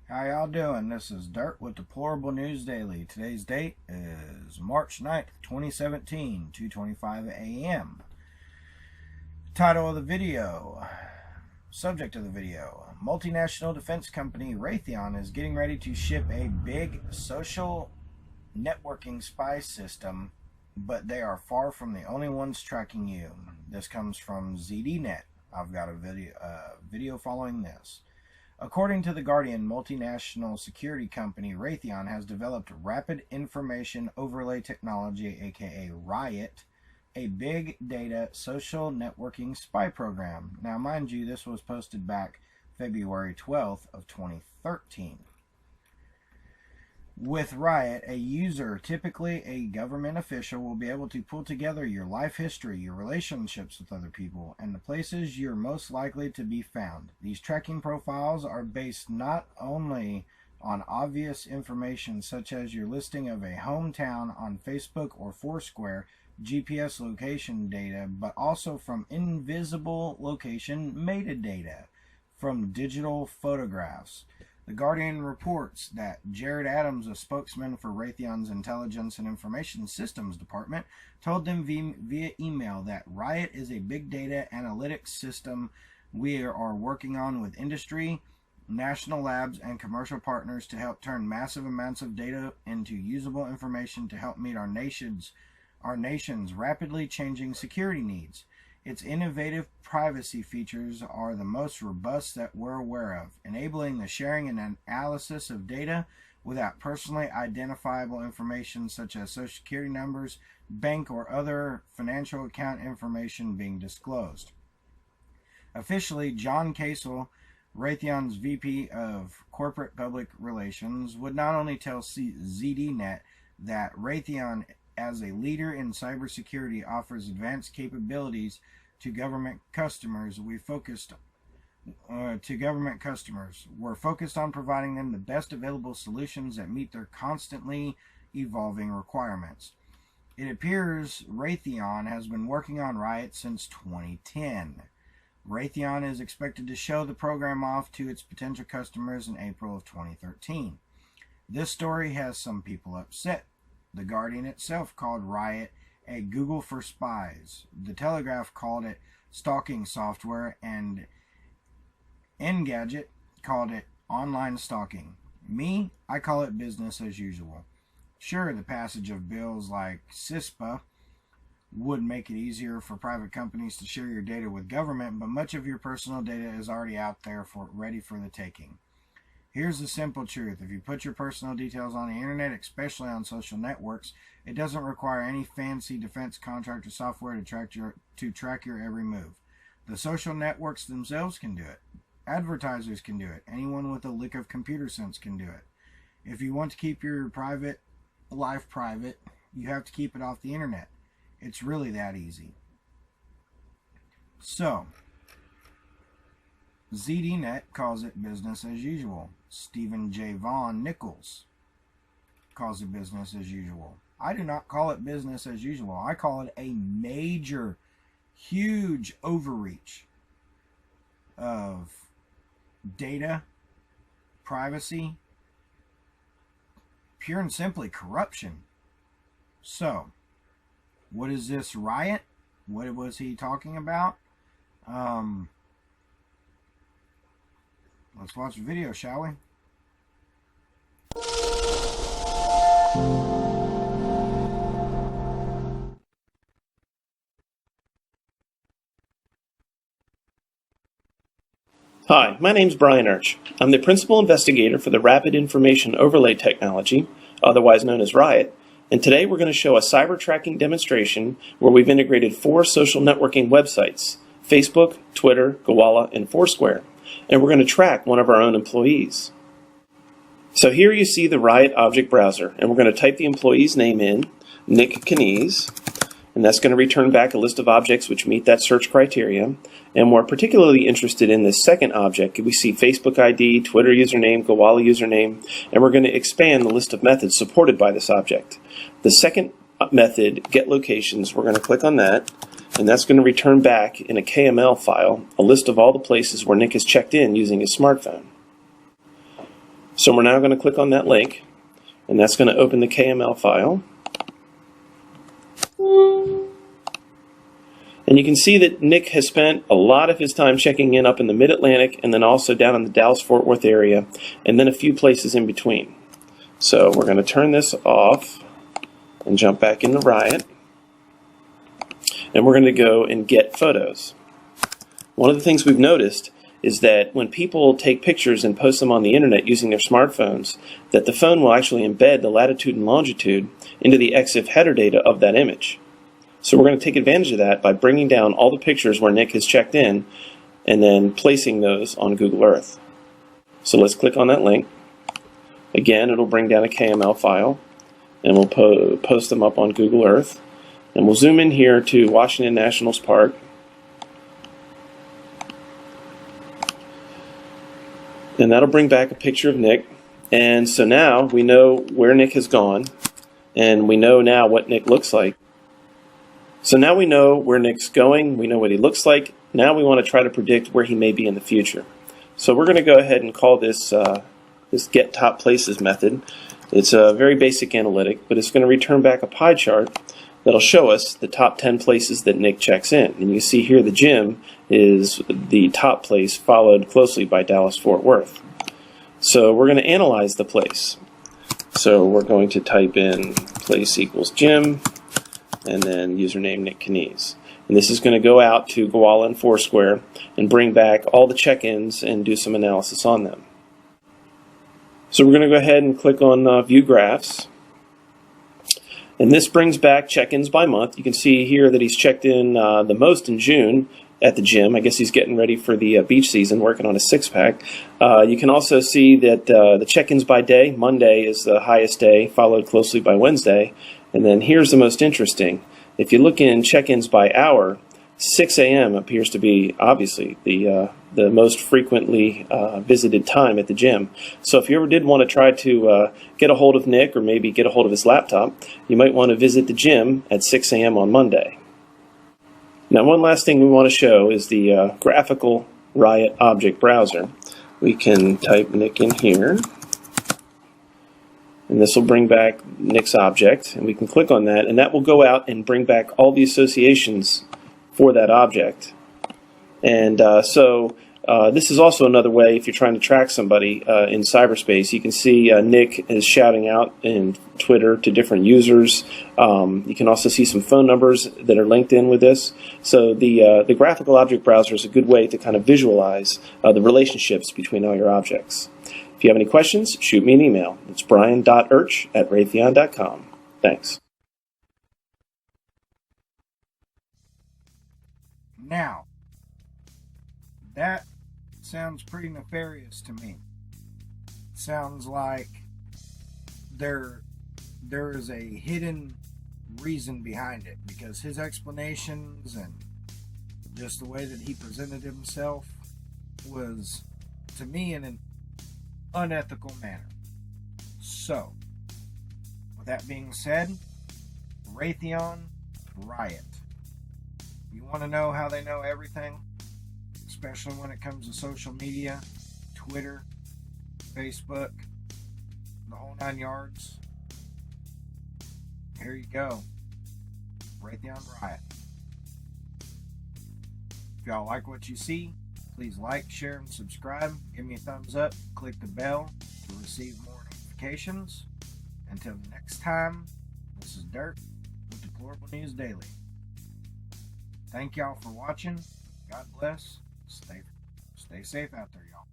How y'all doing? This is Dirt with Deplorable News Daily. Today's date is March 9th, 2017, 2:25 a.m. Title of the video, subject of the video, multinational defense company Raytheon is getting ready to ship a big social networking spy system, but they are far from the only ones tracking you. This comes from ZDNet. I've got a video following this. According to The Guardian, multinational security company Raytheon has developed Rapid Information Overlay Technology, aka RIOT, a big data social networking spy program. Now, mind you, this was posted back February 12th of 2013. With RIOT, a user, typically a government official, will be able to pull together your life history, your relationships with other people, and the places you're most likely to be found. These tracking profiles are based not only on obvious information such as your listing of a hometown on Facebook or Foursquare, GPS location data, but also from invisible location metadata from digital photographs. The Guardian reports that Jared Adams, a spokesman for Raytheon's Intelligence and Information Systems Department, told them via email that RIOT is a big data analytics system we are working on with industry, national labs, and commercial partners to help turn massive amounts of data into usable information to help meet our nation's rapidly changing security needs. Its innovative privacy features are the most robust that we're aware of, enabling the sharing and analysis of data without personally identifiable information such as social security numbers, bank or other financial account information being disclosed. Officially, John Casel, Raytheon's VP of Corporate Public Relations, would not only tell ZDNet that Raytheon, as a leader in cybersecurity, offers advanced capabilities to government customers. We're focused on providing them the best available solutions that meet their constantly evolving requirements. It appears Raytheon has been working on RIOT since 2010. Raytheon is expected to show the program off to its potential customers in April of 2013. This story has some people upset. The Guardian itself called RIOT a Google for spies. The Telegraph called it stalking software, and Engadget called it online stalking. Me, I call it business as usual. Sure, the passage of bills like CISPA would make it easier for private companies to share your data with government, but much of your personal data is already out there ready for the taking. Here's the simple truth. If you put your personal details on the internet, especially on social networks, it doesn't require any fancy defense contractor software to track your every move. The social networks themselves can do it. Advertisers can do it. Anyone with a lick of computer sense can do it. If you want to keep your private life private, you have to keep it off the internet. It's really that easy. So, ZDNet calls it business as usual. Stephen J. Vaughn Nichols calls it business as usual. I do not call it business as usual. I call it a major, huge overreach of data, privacy, pure and simply corruption. So, what is this RIOT? What was he talking about? Let's watch the video, shall we? Hi, my name's Brian Arch. I'm the principal investigator for the Rapid Information Overlay Technology, otherwise known as RIOT, and today we're going to show a cyber tracking demonstration where we've integrated 4 social networking websites: Facebook, Twitter, Gowalla, and Foursquare, and we're going to track one of our own employees. So here you see the RIOT object browser, and we're going to type the employee's name in, Nick Knies, and that's going to return back a list of objects which meet that search criteria. And we're particularly interested in this second object. We see Facebook ID, Twitter username, Gowalla username, and we're going to expand the list of methods supported by this object. The second method, get locations, we're going to click on that, and that's going to return back in a KML file a list of all the places where Nick has checked in using his smartphone. So we're now going to click on that link, and that's going to open the KML file. And you can see that Nick has spent a lot of his time checking in up in the Mid-Atlantic and then also down in the Dallas-Fort Worth area, and then a few places in between. So we're going to turn this off and jump back into Riot. And we're going to go and get photos. One of the things we've noticed is that when people take pictures and post them on the internet using their smartphones, that the phone will actually embed the latitude and longitude into the EXIF header data of that image. So we're going to take advantage of that by bringing down all the pictures where Nick has checked in and then placing those on Google Earth. So let's click on that link. Again, it'll bring down a KML file, and we'll post them up on Google Earth. And we'll zoom in here to Washington Nationals Park. And that'll bring back a picture of Nick. And so now we know where Nick has gone, and we know now what Nick looks like. So now we know where Nick's going, we know what he looks like. Now we want to try to predict where he may be in the future. So we're going to go ahead and call this this get top places method. It's a very basic analytic, but it's going to return back a pie chart that'll show us the top 10 places that Nick checks in. And you see here the gym is the top place, followed closely by Dallas-Fort Worth. So we're going to analyze the place. So we're going to type in place equals gym, and then username Nick Knies. And this is going to go out to Gowalla and Foursquare and bring back all the check-ins and do some analysis on them. So we're going to go ahead and click on View Graphs. And this brings back check-ins by month. You can see here that he's checked in the most in June at the gym. I guess he's getting ready for the beach season, working on a six-pack. You can also see that the check-ins by day, Monday is the highest day, followed closely by Wednesday. And then here's the most interesting. If you look in check-ins by hour, 6 a.m. appears to be obviously the most frequently visited time at the gym. So if you ever did want to try to get a hold of Nick, or maybe get a hold of his laptop, you might want to visit the gym at 6 a.m. on Monday. Now, one last thing we want to show is the graphical Riot object browser. We can type Nick in here, and this will bring back Nick's object, and we can click on that, and that will go out and bring back all the associations for that object. And this is also another way, if you're trying to track somebody in cyberspace. You can see Nick is shouting out in Twitter to different users. You can also see some phone numbers that are linked in with this. So the graphical object browser is a good way to kind of visualize the relationships between all your objects. If you have any questions, shoot me an email. It's brian.urch@raytheon.com. Thanks. Now, that sounds pretty nefarious to me. It sounds like there is a hidden reason behind it, because his explanations and just the way that he presented himself was, to me, in an unethical manner. So, with that being said, Raytheon RIOT. You want to know how they know everything, especially when it comes to social media, Twitter, Facebook, the whole 9 yards? Here you go. Raytheon RIOT. If y'all like what you see, please like, share, and subscribe. Give me a thumbs up. Click the bell to receive more notifications. Until next time, this is Dirt with Deplorable News Daily. Thank y'all for watching. God bless. Stay safe out there, y'all.